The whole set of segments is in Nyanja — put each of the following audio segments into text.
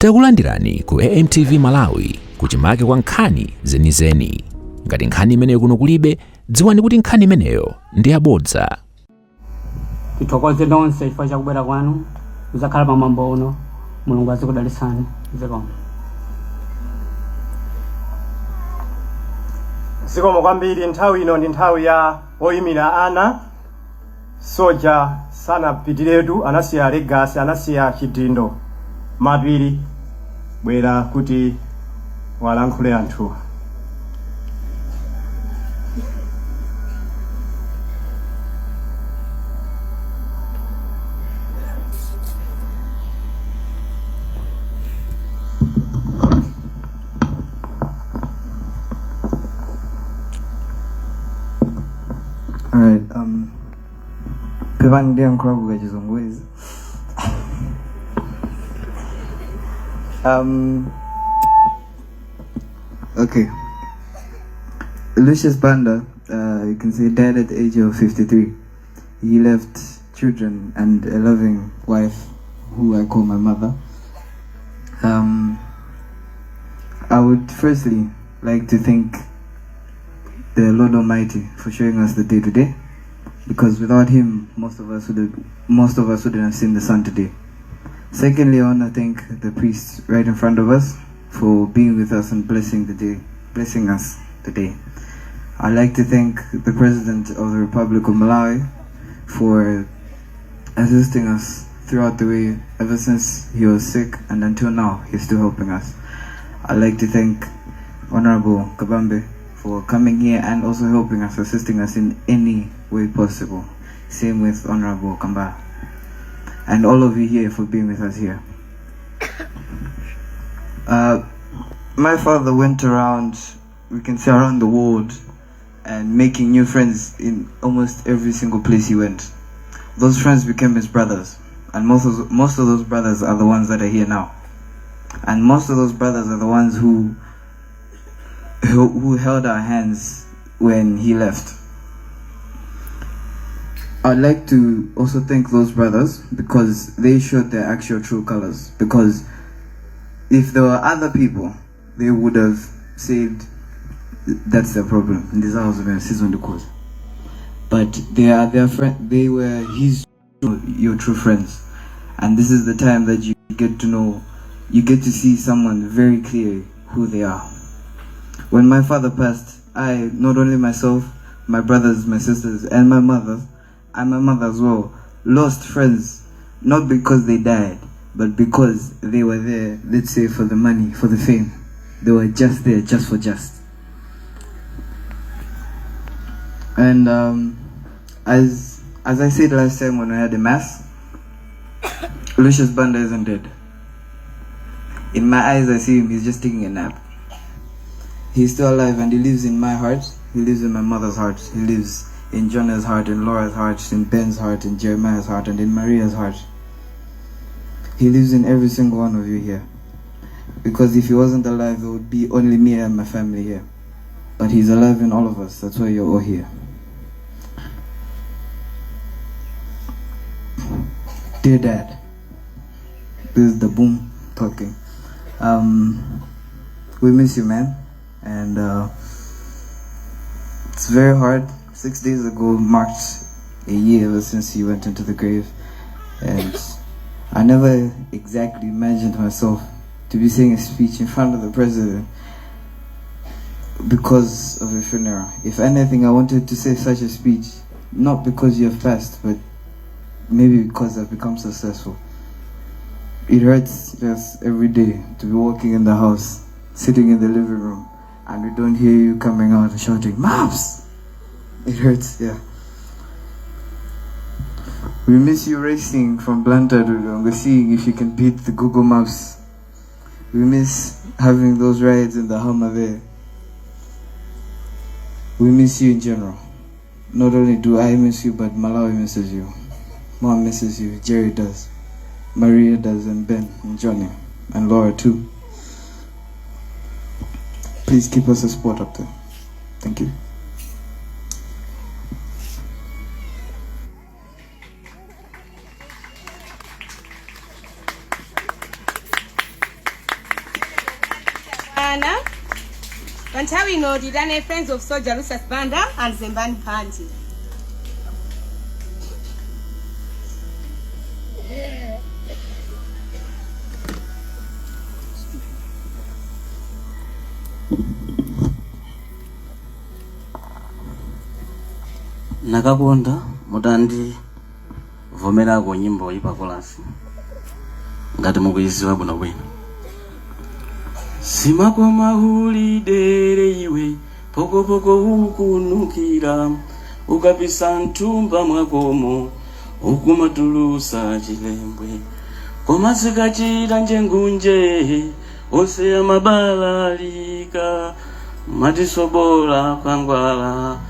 Takulandirani ku AMTV Malawi kuchimake kwa nkhani zenizeni. Ngati nkhani imeneyo kuno kulibe, dziwani kuti nkhani imeneyo ndi yabodza. Tithokoze nonse chifukwa cha kubwera kwanu. Muzakhala pa mwambo uno. Mulungu azikudalitsani. Zikomo. Zikomo kwambiri. Nthawi ino ndi nthawi ya oyimira ana. Soja sanapitiretu, anasiya legacy, anasiya chidindo. Mapiri bwera kuti walankhule anthu. Alright, Kabambe Ndi Mwana. Okay. Lucius Banda, you can say, died at the age of 53. He left children and a loving wife, who I call my mother. I would firstly like to thank the Lord Almighty for showing us the day today, because without Him, most of us wouldn't have seen the sun today. Secondly, I want to thank the priests right in front of us for being with us and blessing us today. I'd like to thank the President of the Republic of Malawi for assisting us throughout the way ever since he was sick, and until now he's still helping us. I'd like to thank Honorable Kabambe for coming here and also helping us, assisting us in any way possible. Same with Honorable Kamba. And all of you here for being with us here. My father went around, we can say, around the world and making new friends in almost every single place he went. Those friends became his brothers, and most of those brothers are the ones that are here now. And most of those brothers are the ones who held our hands when he left. I'd like to also thank those brothers because they showed their actual true colors. Because if there were other people, they would have said that's their problem. But they are their friend. They were your true friends, and this is the time that you get to know, you get to see someone very clearly who they are. When my father passed, I, not only myself, my brothers, my sisters, and my mother as well, lost friends, not because they died, but because they were there, let's say, for the money, for the fame. They were just there, just for just. And as I said last time when we had the mass, Lucius Banda isn't dead. In my eyes, I see him, he's just taking a nap. He's still alive, and he lives in my heart. He lives in my mother's heart. He lives in Jonah's heart, in Laura's heart, in Ben's heart, in Jeremiah's heart, and in Maria's heart. He lives in every single one of you here. Because if he wasn't alive, it would be only me and my family here. But he's alive in all of us. That's why you're all here. Dear Dad, this is the boom talking. We miss you, man. And it's very hard. 6 days ago marked a year ever since he went into the grave. And I never exactly imagined myself to be saying a speech in front of the president because of a funeral. If anything, I wanted to say such a speech, not because you have passed, but maybe because I've become successful. It hurts just every day to be walking in the house, sitting in the living room, and we don't hear you coming out and shouting, "Maps!" It hurts, yeah. We miss you racing from Blantyre to Longo, seeing if you can beat the Google Maps. We miss having those rides in the Hummer there. We miss you in general. Not only do I miss you, but Malawi misses you. Mom misses you, Jerry does, Maria does, and Ben, and Johnny, and Laura too. Please keep us a support up there. Thank you. Mwana. Panthawi ino tidane Friends of Soja Lucius Banda and Zembani Party. Nakakonda mutandi vomerako nyimbo ipa kolasi ngati mukuiziwa bwino bwino. Simakoma hulidere iwe pokopoko hukunukira ukapisa ntumba mwakomo ukumatulusa chilembwe komasikachita njengunje onse ya mabalalika matisobola kwangwala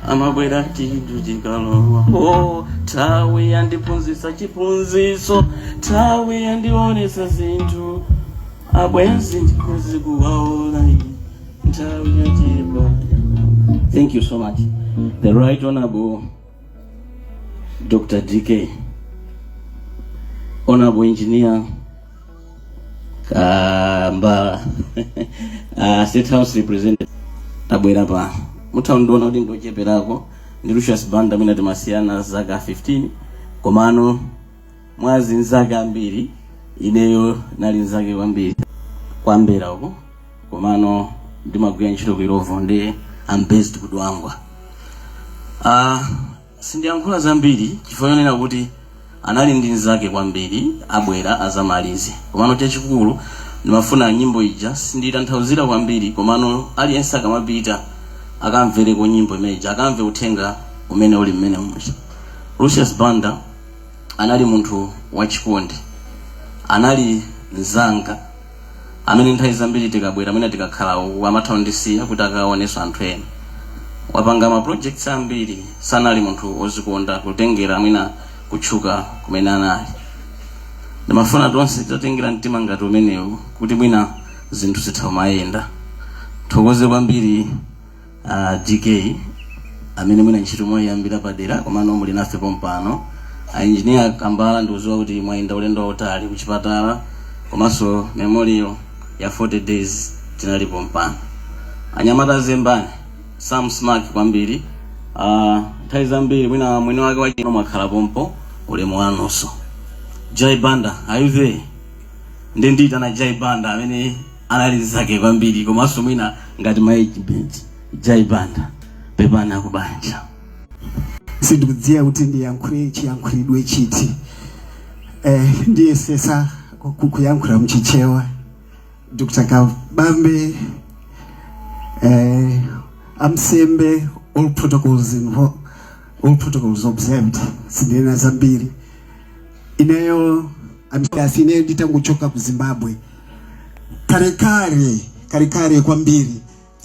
amabwera tindu chikalowa. Oh, tawi yandipunzisa chipunziso, tawi yandionesa zinthu abwenzi ndikuzi kuwaona tawi yachipa. Thank you so much. The Right Honorable Dr. DK, Honorable Engineer Mbala, State House Representative abwera pa mutaundiona kuti ndocheperako ndi Lucius Banda mina timasiana zaka 15 komano mwazi nzaka ambiri ineyo nali nzake kwambiri kwambera uko komano ndimagwira ntchito ku Irovo ndi I'm based kudwangwa. Sindiyankhula zambiri chifukwa yonena kuti anali ndi nzake kwambiri abwera azamalize komano chachikulu ndimafuna nyimbo ija sinditanthauzira kwambiri komano aliyense akamapita akamvere ko nyimbo imeja akamve uthenga umene uli mmene mucha. Lucius Banda anali munthu wachikondi, anali nzanga amene nthawi zambiri tikabwera amene tikakhala amataundisiya kuti akaonenso anthu ena. Wapanga ma projects ambiri, sanali munthu ozikonda kutengera amene kutchuka kumene anali. Ndimafuna tonse tatengera mtima ngati umenewu kuti mwina zinthu zitha mayenda. Thokoze kwambiri DK amene mwina ntchito moyambira padera komano muli nafe pompano. Engineer Kambala ndiuziwa kuti mwayenda ulendo wautali kuchipatala komanso memorial ya 40 days tinali pompano. Anyamata Zembani Sam Smack kwambiri nthawi zambiri mwina mwini wake wachino mwakhala pompo ulemu wanonso. Jai Banda, are you there? Ndendita na Jai Banda amene anali zake kwambiri komanso mwina ngati maagent Jai Banda pepana kubanja. Sindikudziwa kuti ndiyankhule chiyankhulidwe chiti. Ndiye sesa kuyankhula mchichewa. Dr. Kabambe, amsembe all protocols observed. Sindena zambiri. Ineyo amsineyo nditanguchoka ku Zimbabwe. Karekare kwambiri.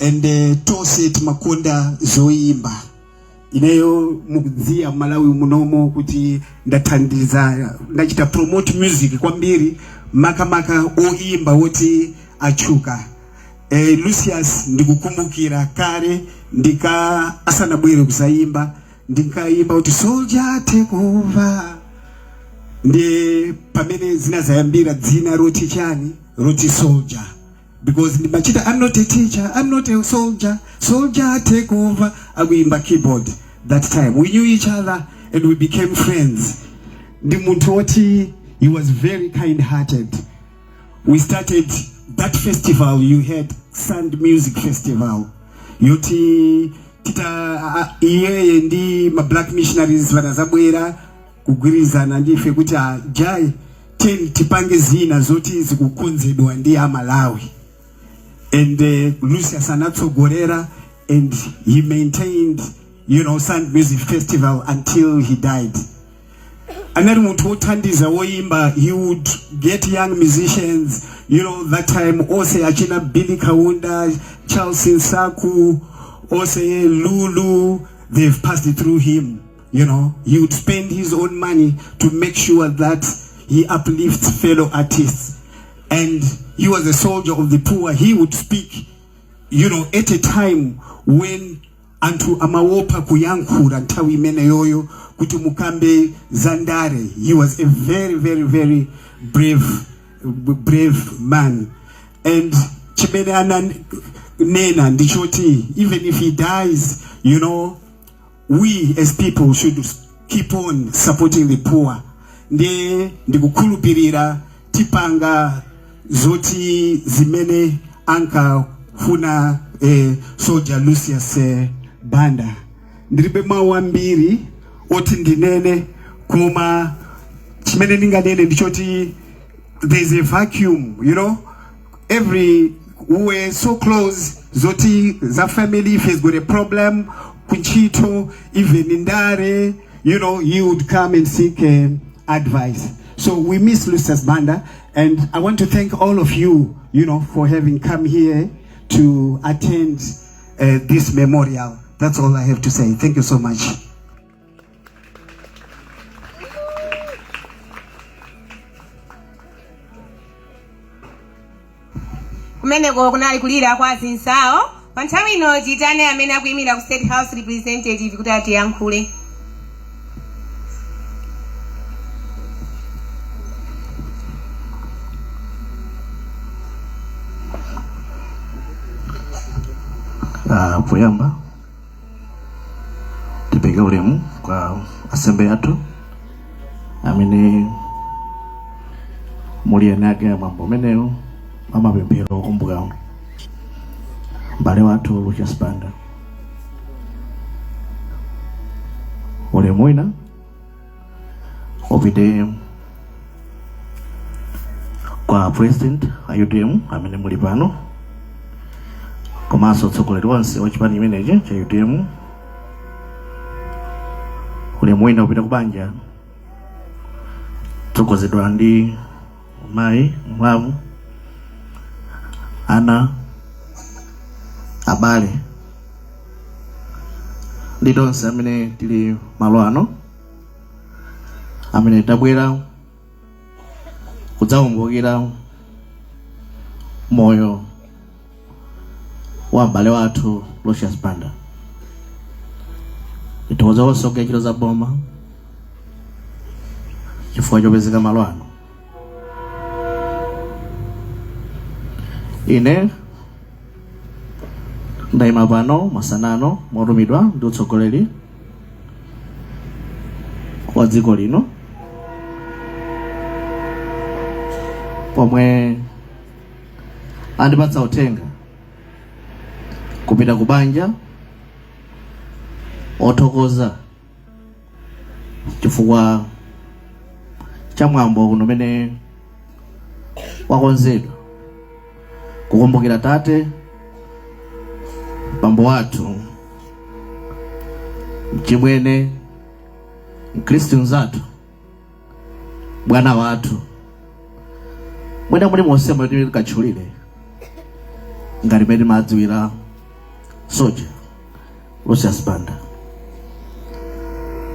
And tose timakonda zoimba. Ineyo mukudziya Malawi munomo kuti ndathandiza ndachita promote music kwambiri maka oimba woti achuka. Lucius ndikukumbukira kare ndika asanabwere kusaimba ndinkaimba kuti soldier take over. Ndi pamene zinazayambira dzina roti chani roti soldier. Because ndimachita I'm not a teacher, I'm not a soldier, soldier take over. Akuimba keyboard. That time we knew each other and we became friends. Ndi muntu woti he was very kind-hearted. We started that festival you had, Sand Music Festival. Yoti kita iye ndi ma black missionaries vanazabwera kugwirizana ndife kuti Jai tipange zina zoti zikukonzedwa ndi Malawi. And Lucius anatsogolera and he maintained, Sand Music Festival until he died. Another muntu othandiza woimba, he would get young musicians, that time Onse achina Billy Kaunda, Charles Nsaku, Onse Lulu, they've passed it through him. He would spend his own money to make sure that he uplifts fellow artists. And he was a soldier of the poor. He would speak, at a time when antu amawopa kuyankhula nthawi imene yoyo kuti mukambe zandare. He was a very, very, very brave man. And chimene ananena ndichoti even if he dies, you know, we as people should keep on supporting the poor. Ndikukhulupirira tipanga zoti zimene ankafuna Soja Lucius Banda. Ndilibe mawu ambiri oti ndinene, koma chimene ndinganene ndichoti there's a vacuum, you know. We were so close, zoti za family, if he's got a problem, kunchito, even indare, you know, he would come and seek advice. So we miss Lucius Banda, and I want to thank all of you, you know, for having come here to attend this memorial. That's all I have to say. Thank you so much. Kumeneko kunali kulira kwa zinsawo. Pa nthawi ino titane amene akuyimira ku State House representative kuti atiyankhule. Poyamba tipeke ulemu kwa asembe yathu amene muli enake Mwambo meneyo amapemphero okumbuka m'bale wathu Lucius Banda. Ulemu wina upite kwa president ayudemu amene muli pano, komanso atsogoleri onse wachipani chimenechi cha UTM. Ulemu wina upita kubanja tsogozedwa ndi mayi mwavu, ana, abale ndi tonse amene tili malo ano, amene tabwera kudzakumbukira moyo wa m'bale wathu Lucius Banda. Tithokoza osoga ntchito za boma chifukwa chopezeka malo ano. Ine ndayima pano masanano motumidwa ndi utsogoleri wa dziko lino, pomwe andipatsa uthenga kupita kubanja othokoza chifukwa cha mwambo uno umene wakonzedwa kukumbukira tate bambo wathu mchimwene mkhristu mzathu bwana wathu mwina muli monse mwene tikatchulire ngati mene madziwira Soja Lucius Banda.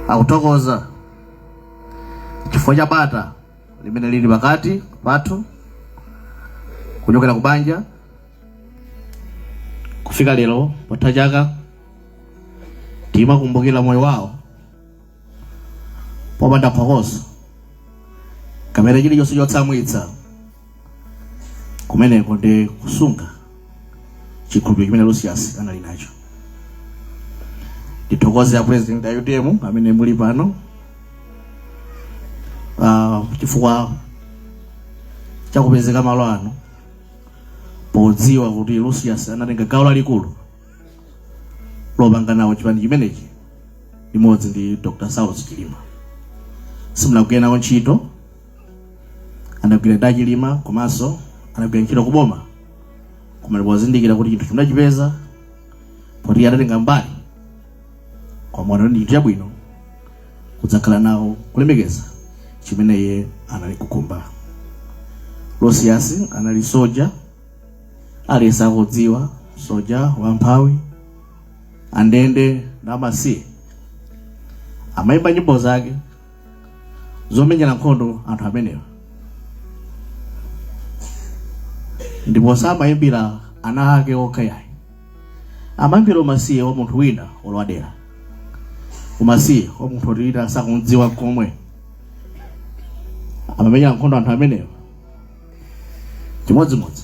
Akuthokoza chifukwa cha bata limene lili pakati pathu kuchokera kubanja kufika lero patha chaka timakumbukira moyo wawo popanda phokoso kamene chilichonse chotsamwitsa kumeneko ndi kusunga chikhulupiriro chimene Lucius anali nacho. Tithokoze ya president ya UTM amene muli pano chifukwa cha kupezeka malo ano, podziwa kuti Lucius anatenga gawo lalikulu lopanga nawo chipani chimenechi limodzi ndi Dr. Saulos Chilima. Simulagwira nawo ntchito, anagwira da Chilima komanso anagwira ntchito kuboma, koma lipozindikira kuti chinthu chinachipeza poti adatenga mbali kwa mwana ndi chinthu chabwino kudzakhala nawo kulemekeza chimene iye anali kukumba. Lucius anali soja aliyesa akudziwa, soja wamphawi andende na amasiye, amayimba nyimbo zake zomenyera nkhondo anthu amenewa, ndipo samayimbira ana ake okha yayi, amayimbira umasiye wa munthu wina olwadera, umasiye wa munthu wina sakudziwa komwe, amamenyera nkhondo anthu amenewa chimodzimodzi.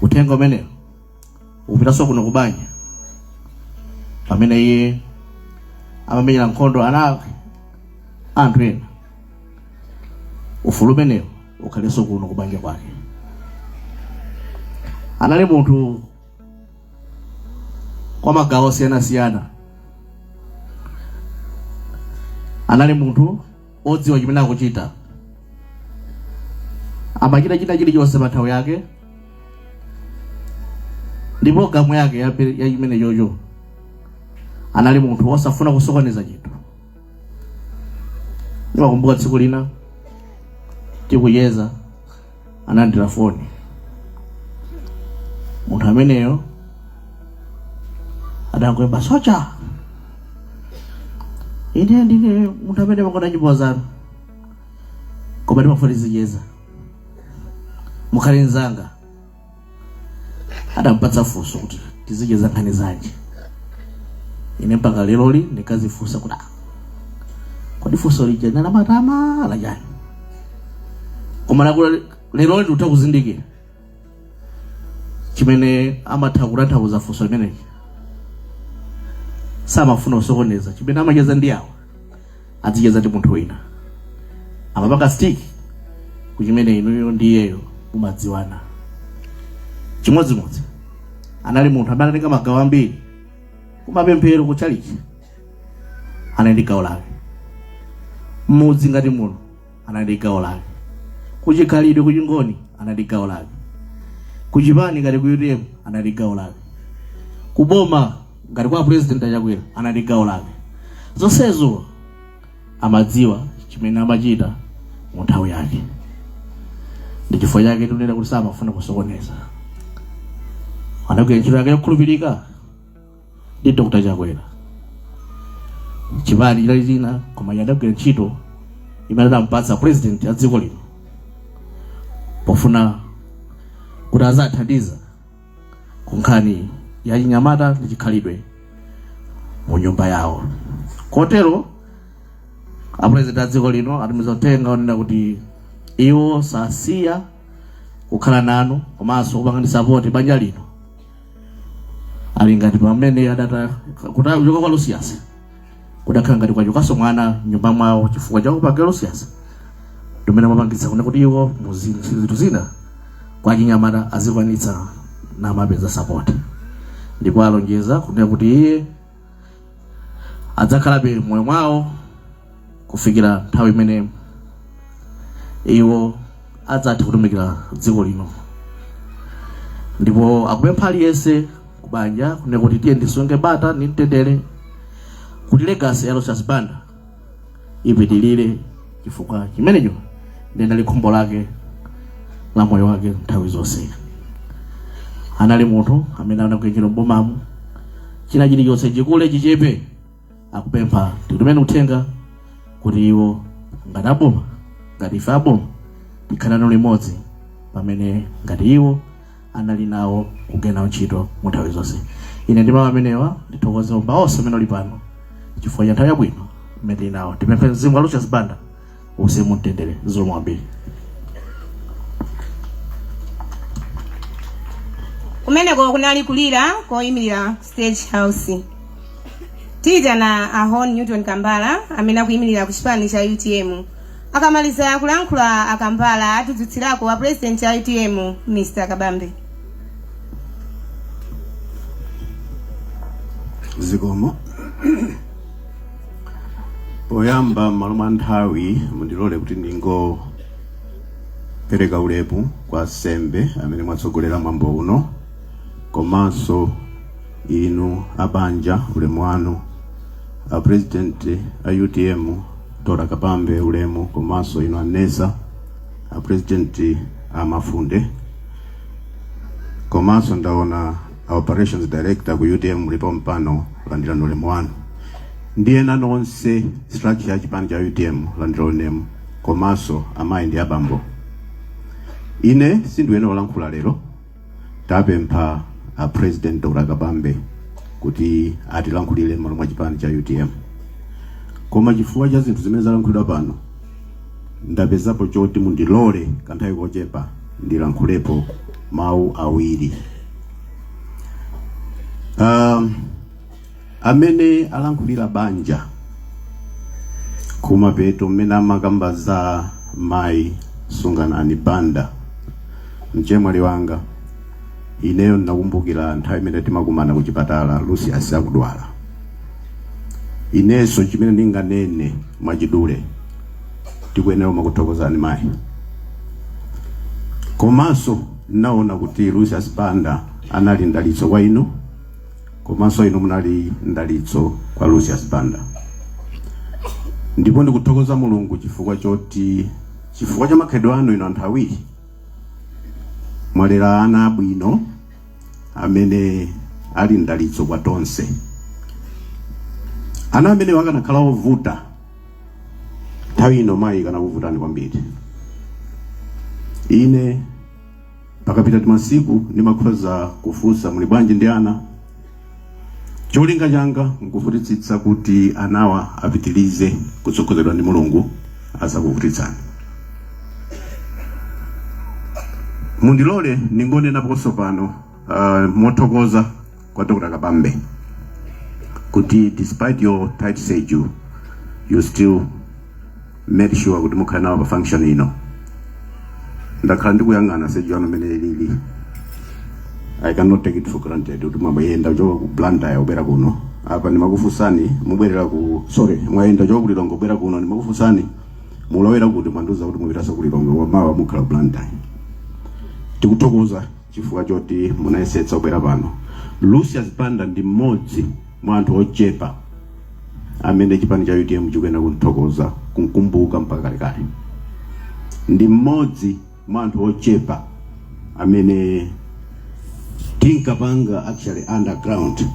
uthenga umene upitaso kuno kubanja pamene iye amamenyera nkhondo anake anthu ena. Ufulu umenewo ukhalenso kuno kubanja kwake. Anali munthu kwa magawo siyana. Anali munthu odziwa chimene akuchita. Amachita chilichonse pa nthawi yake. Ndipo gamu yake ya chimene chocho anali munthu osafuna kusokoneza chinthu. Ndimakumbuka tsiku lina tikuyeza anandira foni. Munthu ameneyo adangoyimba, Soja, ine ndine munthu amene makonda nyimbo zanu koma ndimafuna tiziyeza, mukhale nzanga. Adampatsa funso kuti tiziyeza nkhani zanji. Ine mpaka leloli ndikazifunsa kuti kodi funso lija nana matama la jani. Koma nakula leloli ndikutha kuzindikira chimene amatha kutanthauza funso limenechi. Samafuna kusokoneza chimene amacheza ndi awo azicheza ndi munthu wina. Amapaka stick kuchimene inuyo ndiyeyo mumadziwana. Chimodzimodzi anali munthu amene anatenga magawo ambiri kumapemphero kuchalichi. Anali ndi gawo lake. Mmudzi ngati muno anali ndi gawo lake. Kuchikhalidwe kuchingoni anali ndi gawo lake. Kuchipani ngati ku UTM anali ndi gawo lake. Kuboma ngati kwa president achakwera anali ndi gawo lake. Zonsezo amadziwa chimene amachita mu nthawi yake. Ndi chifukwa chake tunena kuti samafuna kusokoneza. Anagwira ntchito yake yokhulupirika ndi Dr. Chakwera. Chipani chilali china koma anagwira ntchito imene anampatsa president a dziko lino pofuna kuti azathandiza ku nkhani ya chinyamata ndi chikhalidwe mu nyumba yawo. Kotero a president a dziko lino atumiza uthenga onena kuti iwo sasiya kukhala nanu komanso kupanga support banja lino. Ali ngati pamene adata kuti achoka kwa Lucius kudakhala ngati kwachokanso mwana nyumba mwawo chifukwa cha kupanga Lucius. Ndomene mapangitsa kuna kuti iwo muzinthu zina kwa chinyamata azikwanitsa na mapeza support. Ndipo alonjeza kunena kuti iye adzakhalabe moyo mwawo kufikira nthawi imene iwo adzatha kutumikira dziko lino. Ndipo akupempha aliyense kubanja kunena kuti tiye ndisunge bata ndi mtendere kuti legacy ya Lucius Banda ipitilire chifukwa chimenecho ndinali khumbo lake la moyo wake nthawi zonse. Anali munthu amene anagwira mbomamu china chilichonse chikule chichepe. Akupempha titumene uthenga kuti iwo ngati aboma ngati ife aboma tikhale nalo limodzi pamene ngati iwo anali nawo kugwira ntchito mu nthawi zonse. Ine ndi mawu amenewa ndithokoze omba onse amene ali pano chifukwa cha nthawi yabwino imene nawo. Tipemphe mzimu wa Lucius Banda uuse mu mtendere. Zikomo kwambiri. Kumeneko kunali kulira koyimirira State House. Tiyitana Ahon Newton Kambala amene akuyimirira ku chipani cha UTM. Akamaliza kulankhula akambala atudzutsirako wa president cha UTM Mr. Kabambe. Zikomo. Poyamba maluma nthawi mundilole kuti ndingo pereka ulemu kwa sembe amene mwatsogolera mwambo uno komanso inu abanja ulemu wanu, a president a UTM Dr. Kabambe ulemu komanso inu anesa a president a Mafunde komanso ndaona a operations director ku UTM mulipo mpano landira ulemu wanu. Ndiye nonse structure ya chipani cha UTM landira ulemu komanso amayi ndi abambo. Ine sindiwene olankhula lero tapempha a president Dr. Kabambe kuti atilankhulire malo mwa chipani cha UTM. Koma chifukwa cha zinthu zimene zalankhulidwa pano ndapezapo choti mundilole kanthawi kochepa ndilankhulepo mau awiri. Amene alankhulira banja kumapeto mmene amakamba za mai Sunganani Banda mchemwali wanga, ineyo ndinakumbukira nthawi imene timakumana ku chipatala Lucius akudwala. Ineso chimene ndinganene mwachidule tikuyenera makuthokozani mai. Komanso naona kuti Lucius Banda anali ndalitso kwa inu, komanso inu munali ndalitso kwa Lucius Banda. Ndipo ndikuthokoza Mulungu chifukwa cha makhalidwe anu ino anthu awiri. Mwalera ana abwino amene ali ndalitso kwa tonse. Ana amene wakanakhala ovuta nthawi ino mayi kana kuvutani kwambiri. Ine pakapita masiku ndimakhoza kufunsa muli bwanji ndi ana. Cholinga changa nkufutitsitsa kuti anawa apitilize kutsogozedwa ndi Mulungu asakuvutitsani. Mundilole ningonena poso pano mothokoza kwa Dr. Kabambe kuti despite your tight schedule you still made sure kuti mukhala nawo pa function ino. Ndakhala ndikuyang'ana schedule yanu imene ilili. I cannot take it for granted kuti mwamayenda kuchoka ku Blantyre ubera kuno. Apa ndimakufunsani mubwerera ku mwayenda kuchoka ku Lilongwe ubera kuno ndimakufunsani mulowera kuti mwanduza kuti mupitaso ku Lilongwe wamawa mukhala ku Blantyre. Tikuthokoza chifukwa choti munayesetsa ubera pano. Lucius Banda ndi mmodzi mwa anthu ochepa amene chipani cha UTM chikuyenera kuthokoza kumkumbuka mpaka kalekale. Ndi mmodzi mwa anthu ochepa amene tinkapanga actually underground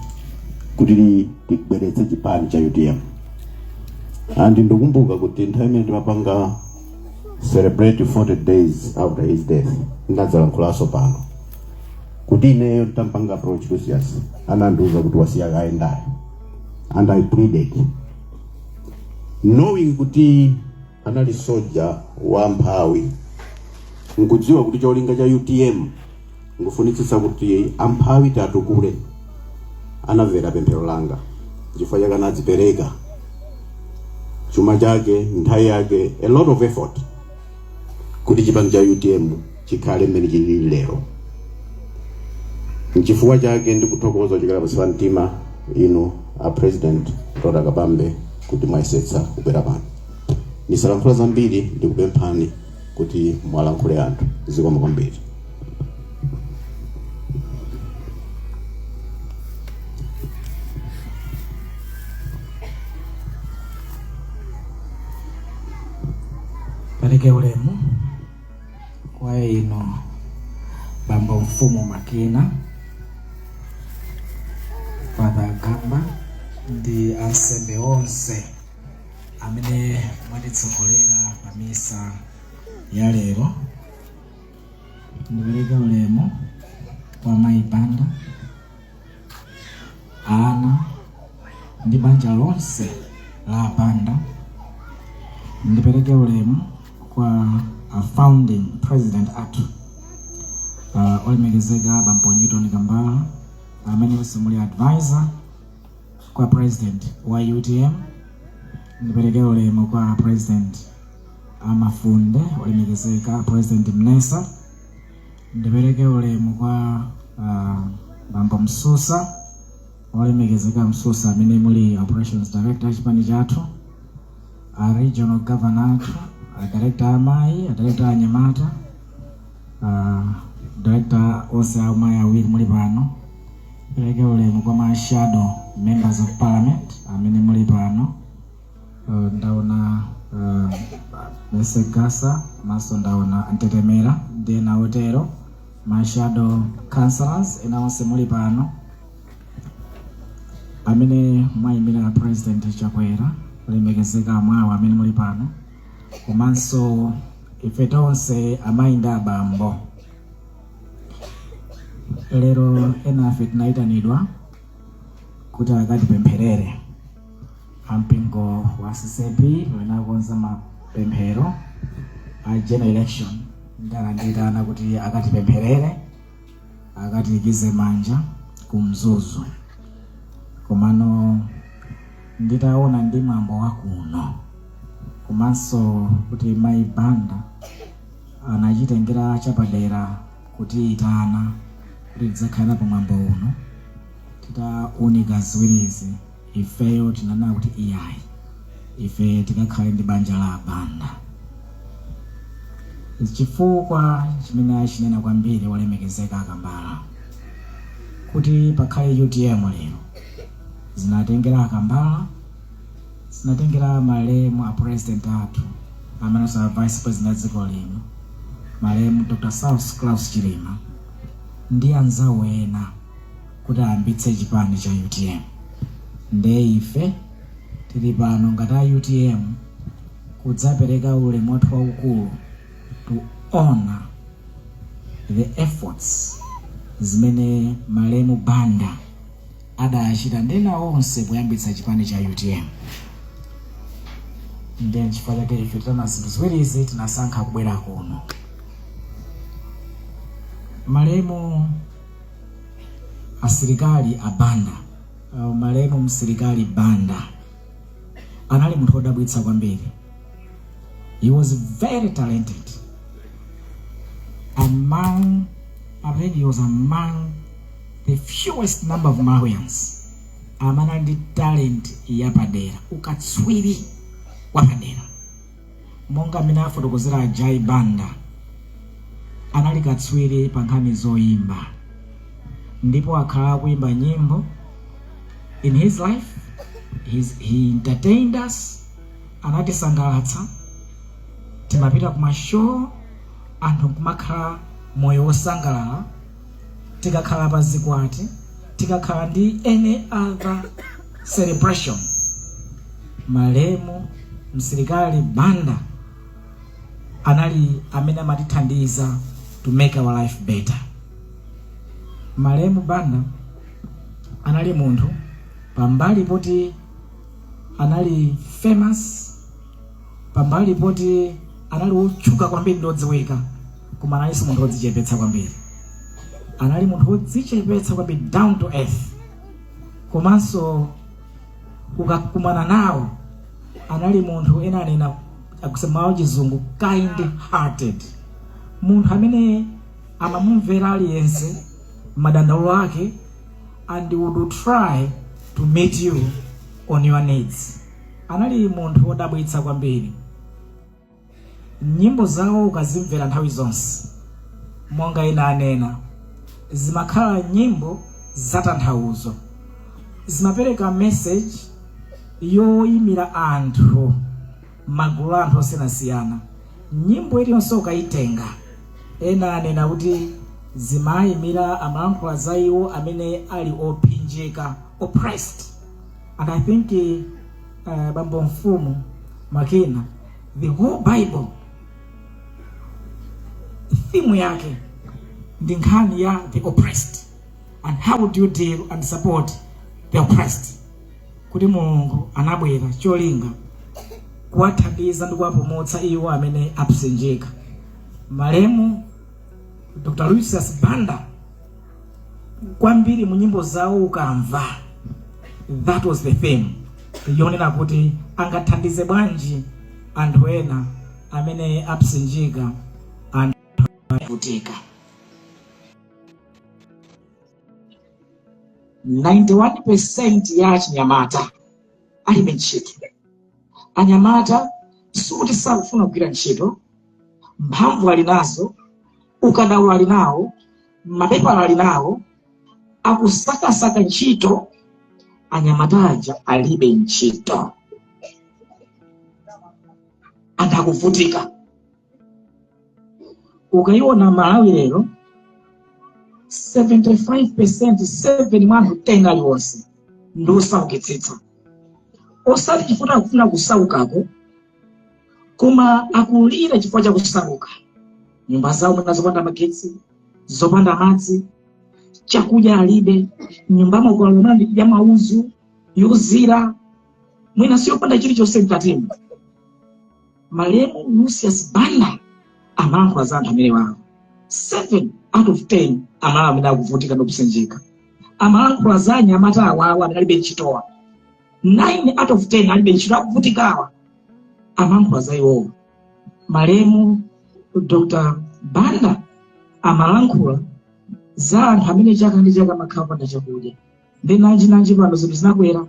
kuti tikubweretse chipani cha UTM. Andi ndikukumbuka kuti nthawi imene timapanga celebrate 40 days after his death ndadzalankhulaso pano kuti ineyo tampanga approach Lucius anandiuza kuti wasiya kaendayo, and I pleaded knowing kuti anali soja wa mphawi, nkudziwa kuti cholinga cha UTM ngufunitsitsa kuti amphawi tatukule. Anamvera pemphero langa chifukwa chake anadzipereka chuma chake, nthawi yake, a lot of effort kuti chipani cha UTM chikhale mmene chilili lero. Nchifukwa chake ndikuthokoza chikala pa mtima inu a President Dr. Kabambe kuti mwayesetsa kubwera pano. Ndisalankhula zambiri ndikupemphani kuti mwalankhule anthu zikomo kwambiri. Pereke ulemu kwa ino bamba mfumo makina Father Gamba ndi ansembe onse amene mwatitsogolera pa misa ya lero. Ndipereke ulemu kwa mayi Banda, ana ndi banja lonse la Banda. Ndipereke ulemu kwa founding president atu olemekezeka Bambo Newton Kambala amene muli advisor kwa president wa UTM. Ndipereke ulemu kwa president Amafunde olemekezeka president Mnesa. Ndipereke ulemu kwa Bambo Msusa olemekezeka Msusa amene muli operations director chipani chathu, regional governor, director Amai, director Anyamata, director Onse Okumbukila muli pano. Pereke ulemu kwa ma shadow members of parliament amene muli pano. Ndaona Mesekasa, maso ndaona Antetemera, Dena Otero, ma shadow councillors ena onse muli pano amene mwayimira president Chakwera olemekezeka mwawa amene muli pano. Komanso ife tonse amayinda abambo. Lero ena afe tinayitanidwa kuti akatipempherere ampingo wa CCP wena akonza mapemphero a general election. Ndalanditana kuti akatipempherere akatikize manja kumzuzu komano nditaona ndi mwambo wakuno komanso kuti mayi Banda anachitengera chapadera kuti itana kuti tidzakhala pa mwambo uno titaunika ziwirizi ifeyo tinanena kuti iyayi ife tikakhale ndi banja la Banda. Chifukwa chimene achinena kwambiri wolemekezeka akambala kuti pakhale UTM lero zinatengera akambala, zinatengera malemu a president athu amene sa vice president dziko lino malemu Dr. South Claus Chilima ndi anzawo ena kuti ayambitse chipani cha UTM. Nde ife tili pano ngati UTM kudzapereka ulemu wathu waukulu to honor the efforts zimene malemu Banda adachita ndena onse kuyambitsa chipani cha UTM. Ndiye chifukwa chake ife tana zinthu ziwirizi tinasankha kubwera kuno. Malemu asilikali a Banda, malemu msilikali Banda anali munthu wodabwitsa kwambiri. He was very talented. I think he was among the fewest number of Malawians amene ndi talent yapadera, ukatswiri wapadera. Monga amene afotokozera Jai Banda anali katswiri pa nkhani zoyimba, ndipo akhala kuimba nyimbo. In his life he entertained us, anatisangalatsa. Timapita kuma show anthu kumakhala moyo wosangalala, tikakhala pa zikwati, tikakhala ndi any other celebration. Malemu msilikali Banda anali amene amatithandiza to make our life better. Malemu Banda anali munthu pambali poti anali famous, pambali poti anali wotchuka kwambiri ndodziwika, koma analinso munthu wodzichepetsa kwambiri. Anali munthu wodzichepetsa kwambiri, down to earth. Komanso ukakumana nawo anali munthu ena anena akusemawo chizungu kind hearted. Munthu amene amamumvera aliyense madandaulo ake and would try to meet you on your needs. Anali munthu wodabwitsa kwambiri. Nyimbo zawo ukazimvera nthawi zonse monga ina anena zimakhala nyimbo zatanthauzo, zimapereka message yoyimira anthu, magulu anthu osiyanasiyana. Nyimbo iliyonse ukayitenga ena anena kuti zimayimira amalankhula za iwo amene ali ophinjika, oppressed. And I think bambo mfumu makina, the whole Bible theme yake ndi nkhani ya the oppressed and how would you deal and support the oppressed. Kuti Mulungu anabwera cholinga kuwathandiza ndi kuwapumutsa iwo amene apsinjika. Malemu Dr. Lucius Banda kwambiri mu nyimbo zawo ukamva, that was the theme. Yonena kuti angathandize bwanji anthu ena amene apsinjika anthu avutika. 91% ya Chinyamata alibe ntchito. Anyamata suti sakufuna kugwira ntchito, mphamvu ali nazo, ukadaulo ali nawo, mapepala ali nawo, akusakasaka ntchito. Anyamata aja alibe ntchito, adakuvutika. Ukayiona Malawi lero 75% 7 mwana utenga liwonse ndosaukitsitsa. Osati chifukwa akufuna kusaukako, koma akulira chifukwa cha kusauka. Nyumba zawo mwina zopanda magetsi, zopanda madzi, chakudya alibe, nyumbamo kwa ya mauzu yozira, mwina siyopanda chilichonse mkatimo. Malemu Lucius Banda amalankhula za anthu amene wawo. 7 out of 10 amala amene akuvutika nokusenjika. Amalankhula zanya amata awawa analibe ntchitowa. 9 out of 10 alibe ntchito akuvutikawa. Amalankhula za iwowa. Malemu Dr. Banda amalankhula za anthu amene chaka ndi chaka makhala panda chakudya. Ndi nanji pano zinthu zinakwera.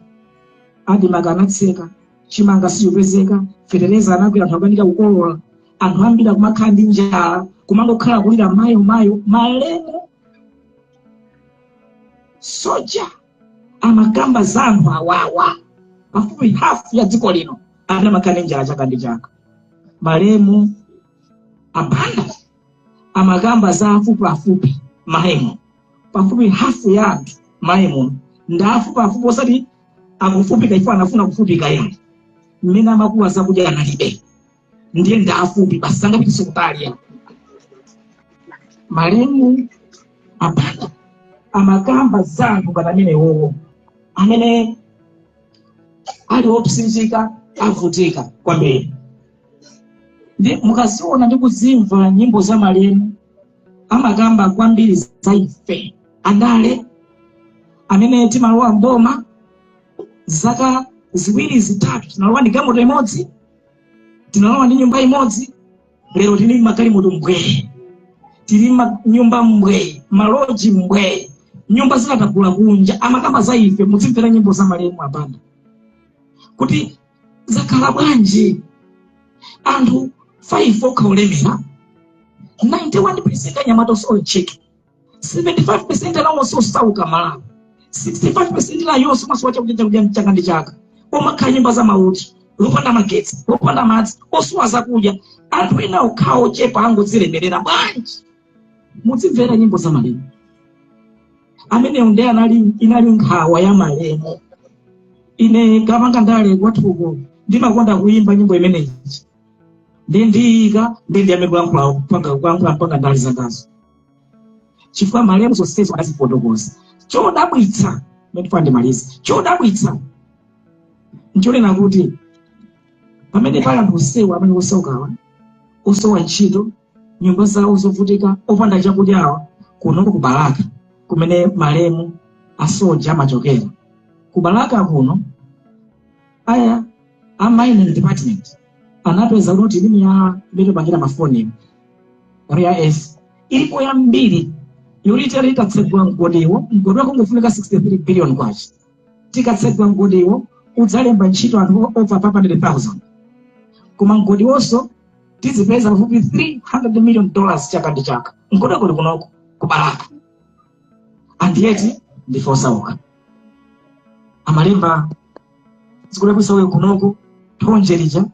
Adimaka anatseka, chimanga sichopezeka, fetereza anakwera, anthu akanika kukolola, anthu ambiri akumakhala ndi njala, kumangokhala kulira mayo. Malemu Soja amakamba za anthu awawa. Pafupi half ya dziko lino anamakhala ndi njala chaka ndi chaka. Malemu Banda amakamba za afupi malemu. Pafupi half ya anthu malemu ndafupi osati akufupika ifa anafuna kufupika yeye. Mmene amakuwa zakudya analibe. Ndiye ndafupi basi sangapita sokutali ya. Malemu Banda amakamba za anthu katamene wowo. Amene ali opusinjika avutika kwambiri. Ndi mukaziona ndi kuzimva nyimbo za malemu amakamba kwambiri za ife. Andale amene timalowa mboma zaka ziwiri zitatu tinalowa ndi galimoto imodzi, tinalowa ndi nyumba imodzi, lero tili magalimoto mbwee, tili nyumba mbwee, maloji mbwee, nyumba zinatagula kunja. Amakamba za ife. Muzimvera nyimbo za malemu Banda kuti zakhala bwanji anthu 5 okhaolemera, 91% anyamata osocheka, 75% alonso osauka Malawi, 65% la yonse masowa chakudya chaka ndi chaka. Omakhala nyumba za mauti, lopanda magetsi, lopanda madzi, osowa zakudya. Anthu ena okhawo chepa angodzilemerera bwanji. Muzimvera nyimbo za malemu. Amene ndi inali nkhawa ya malemu. Ine kapanga ndale kwathuko ndimakonda kuimba nyimbo imeneyi. Ndiyika amekulankhula mpanga ndale zangazo. Chifukwa malemu zonsezo adazifotokoza. Chodabwitsa ndipande malizi. Chodabwitsa nchonena kuti pamene pali anthu osewa amene osaukawa, osowa ntchito, nyumba zawo zovutika, opanda chakudyawa, kuno kubalaka kumene malemu asoja amachokera. Kubalaka kuno aya a mining department anapeza kuti limi ya imene pangira mafoni area S ilipo ya mbiri yolita litatsegwa mgodiwo. Mgodi wako ungofunika 63 billion kwacha. Tikatsegwa mgodiwo udzalemba ntchito anthu over 500,000. Koma mgodi wonso tizipeza pafupi $300 million chaka ndi chaka. Mgodi wako kunoko kubalaka. Andiyeti ndifosauka. Amalemba zikulepwisa uye kunoko thonje lija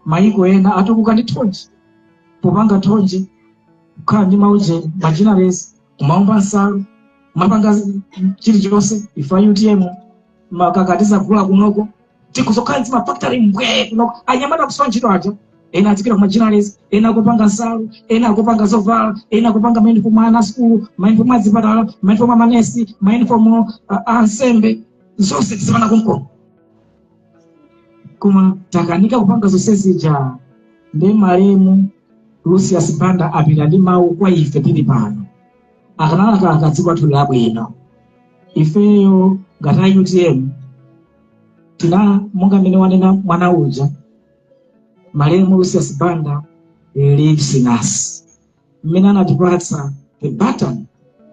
maiko ena atukuka ndi thonje. Popanga thonje kukhala ndi mauje marginalist, kumaomba nsalu, mapanga chilichonse ifa UTM makakatiza kula kunoko. Tikuzokhala mafactory mbwe kunoko. Anyamata kusowa ntchito aja. Ena atikira kuma marginalist, ena kupanga nsalu, ena kupanga zovala, ena kupanga mauniform ana school, mauniform azipatala, mauniform amanesi, mauniform ansembe. Zonse tizimana kunko. Kuma takanika kupanga zonse zija ndi malemu Lucius Banda apita ndi mawu kwa ife tili pano. Akanaka akadzikwa tuli abwino. Ifeyo ngati UTM tina monga mmene wanena mwana uja, malemu Lucius Banda lives in us. Mmene anatipatsa the baton,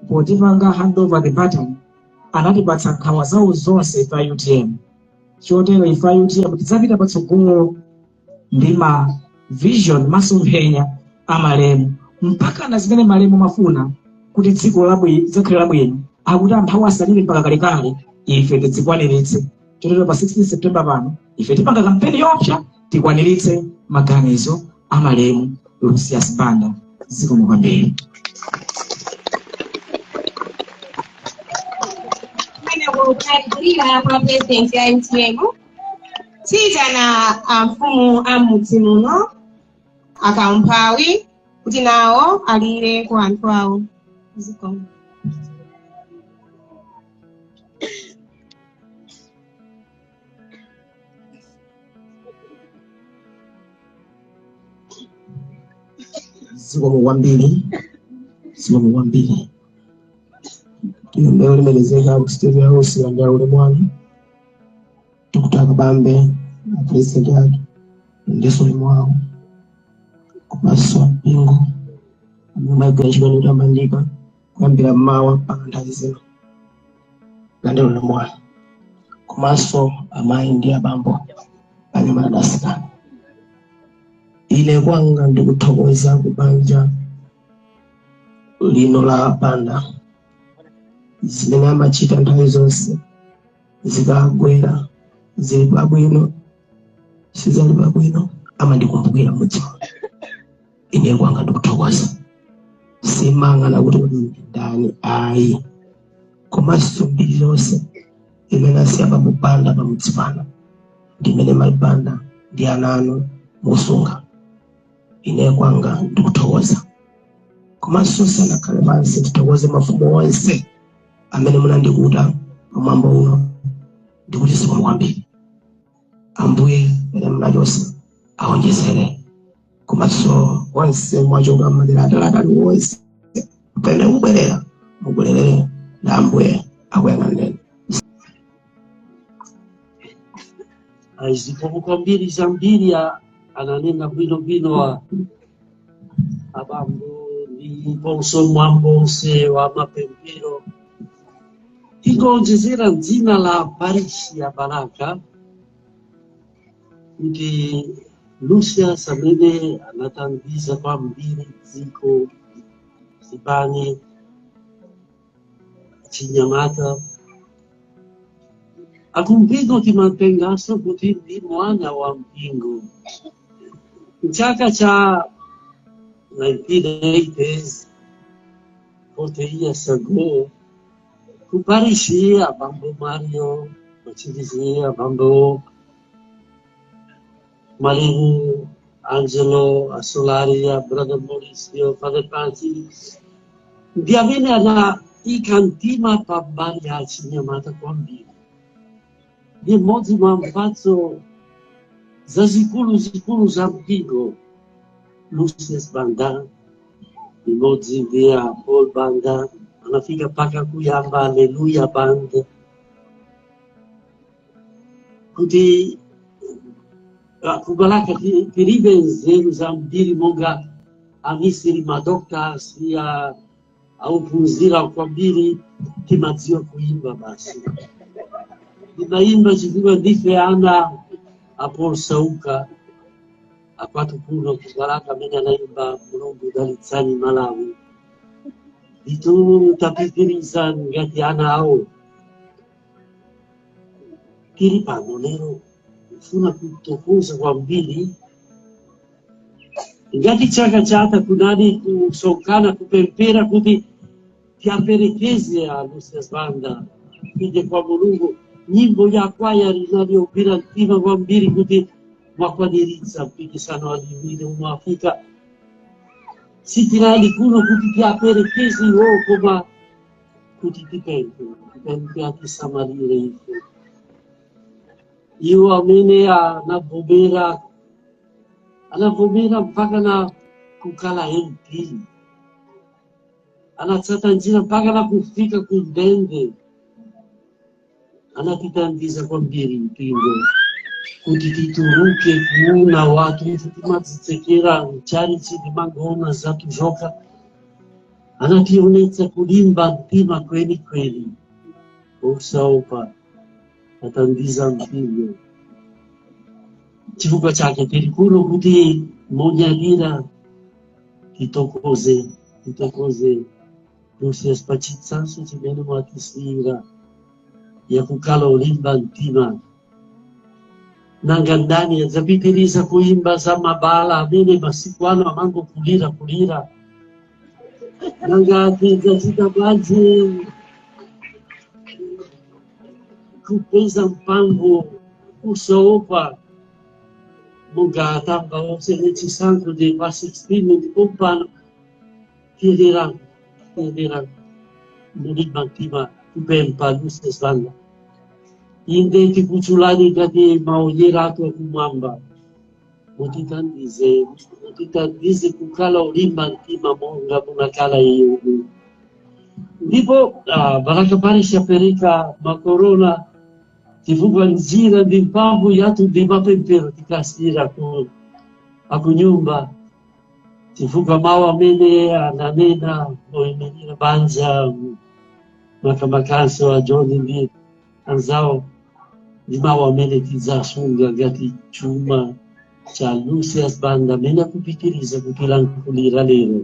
potipanga hand over the baton, anatipatsa nkhawa zawo zonse ifa UTM. Chotero ifa UTM tidzapita patsogolo ndi ma vision masomphenya amalemu mpaka na zimene malemu mafuna kuti dziko labwino zakhale labwino, akuti amphawi asalire mpaka kalekale ife tidzikwaniritse. Chotero pa 16 September pano ife tipanga kampeni yopsa tikwaniritse maganizo amalemu Lucius Banda. Zikomo kwambiri. Okumbukila kwa president ya UTM tija na mfumu amudzi muno akamphawi kuti nawo alire ku anthu awo. Zikomo. Zikomo kwambiri. Zikomo kwambiri. Leo limeelezeka ku State House Alankhula Mwana. Dr. Kabambe President yake ndiso limwao kubaso bingo amagajwa ndambandika kwambira mawa pakanthawi zino landelo limwao kumaso amayi ndi abambo ali madasikana. Ile kwanga ndikuthokoza kubanja lino la Banda zimene amachita nthawi zonse zikagwera zili bwino sizali bwino amandikumbukira mudzi. Ine kwanga ndikuthokoza simangana kuti ndani ayi komanso mbiri zonse imene asiyapa mu Banda pamudzi pano ndimene mali Banda ndi ananu musunga. Ine kwanga ndikuthokoza komanso sanakhale pansi tithokoze mafumu onse amene munandikuta pamwambo uno ndikuti zikomo kwambiri. Ambuye ene mnachonse awonjezere komanso onse mwachoka madera atalakali wonse pene kubwerera mubwerere na Ambuye akuyang'aneni. Zikomo kwambiri zambiri ananena bwino wa abambo ndiponso Mwambo Onse wa mapemphero. Tingonjezera dzina la parishi ya Baraka kuti Lucius amene anathandiza kwambiri dziko zipani Chinyamata. Akumpingo timatenganso kuti ndi mwana wa mpingo. Mchaka cha 1980s, 40 years ago, kuparishi abambo Mario, machirizi abambo Marimu, Angelo, Asolaria, Brother Mauricio, Father Francis, ndi amene anaikantima pambali ya Chinyamata kwambiri. Ndi mmodzi mwa mphatso zazikulu za mpingo Lucius Banda, mmodzi ndi Paul Banda, anafika mpaka kuyamba Haleluya Band, kuti kubalaka tilibe nzeru za mbiri monga amisiri madokta siya auphunzira kwambiri timadziwa kuimba basi. Ndinaimba chifukwa ndife ana Paul Sauka akwatu kuno kubalaka amene anaimba Mulungu dalitsani Malawi. Itu tapitiriza ngati ana awo. Tiri pano lero funa kutokoza kwambiri ngati chaka chata kunali kusokana kupempera kuti tiaperekeze a Lucius Banda ije kwa Mulungu. Nyimbo ya kwaya linaliyopira mtima kwambiri kuti mwakwaniritsa mpikisano wa Jumapili umwafika. Sitirali kuno kuti tiaperekeze iwo koma kuti tipempe atisamalire ife. Iwo amene anavomera mpaka na kukala MP. Anatsata njira mpaka na kufika kundende. Anatithandiza kwambiri mpingo kuti tituluke kuona watu timadzitsekera charity timangona zatu zvoka. Anationetsa kulimba mtima kweli osaopa athandiza mpingo. Chifukwa chake tiri kuno kuti monyadira titokoze Lucius pachitsanso chimene mwatisiyira ya kukala olimba mtima. Nanga ndani adzapitiriza kuimba za mabala amene masiku ano amangokulira. Nanga adzachita bwanji kupeza mpango kusaopa monga atamba onse nechisankho de pa 16 ndipo pano tiyerera mulimba mtima kupempha Lucius Banda. Inde tikuchulani ngati maonyera atu akumwamba mutitandize kukhala ulimba mtima monga munakhala iyo. Ndipo vakakaparisha pereka makorona tifugwa njira ndi mphamvu yathu ndi mapemphero tikasira akunyumba tifugwa mawu amene ananena oyimirira banja makamakanso a John ndi anzawo ndi mawu amene tidzasunga ngati chuma cha Lucius Banda amene akupitiriza kutilankhulira lero.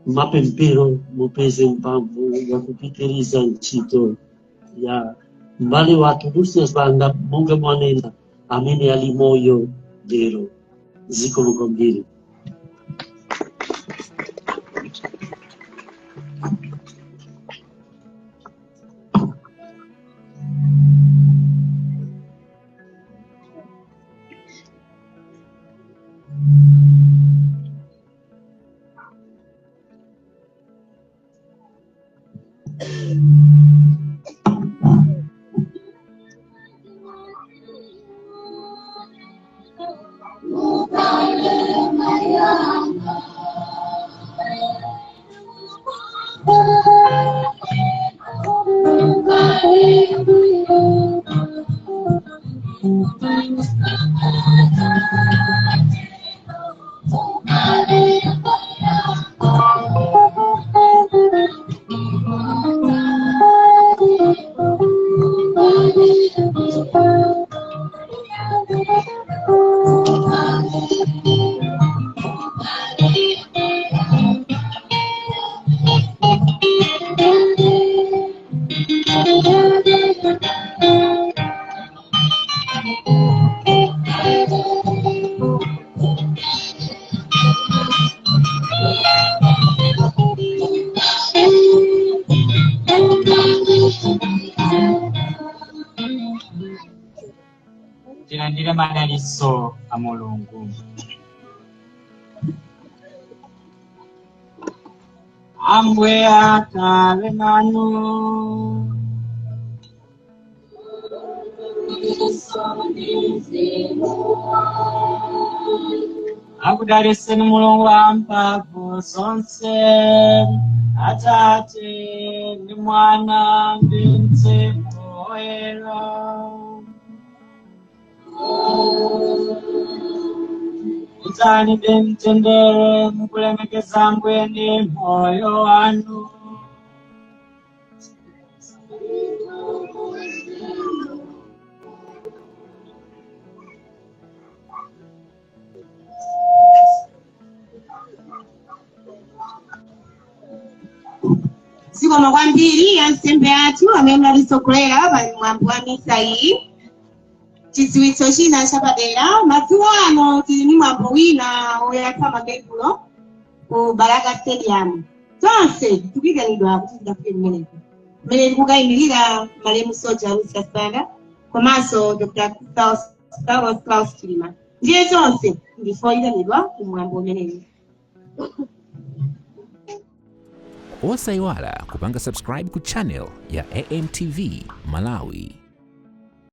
Mapemphero mupeze mphamvu ya kupitiriza ntchito ya mbale watu Lucius Banda monga mwanena amene ali moyo lero. Zikomo kwambiri. Tilandire madaliso a Mulungu. Ambuye akhale nanu. Akudaliseni Mulungu wamphamvu zonse, Atate ndi Mwana ndi Mzimu Woyera. Itani bimtendere mukulemekeza Ambuye ndi moyo wanu. Zikomo kwambiri ansembe athu amene alisogolera pa mwambo wa misa iyi. Chidziwitso china chapadera madzulo ano tili ndi mwambo wina woyatsa makebulo ku Baraka Stadium. Tonse tikuyitanidwa kuti tidafike kumeneko. Mmene tikukayimirira malemu Soja Lucius Banda komanso Dr. Klaus Chilima. Ndiye tonse ndifoyitanidwa ku mwambo umenewu. Osayiwala kupanga subscribe ku channel ya AMTV Malawi.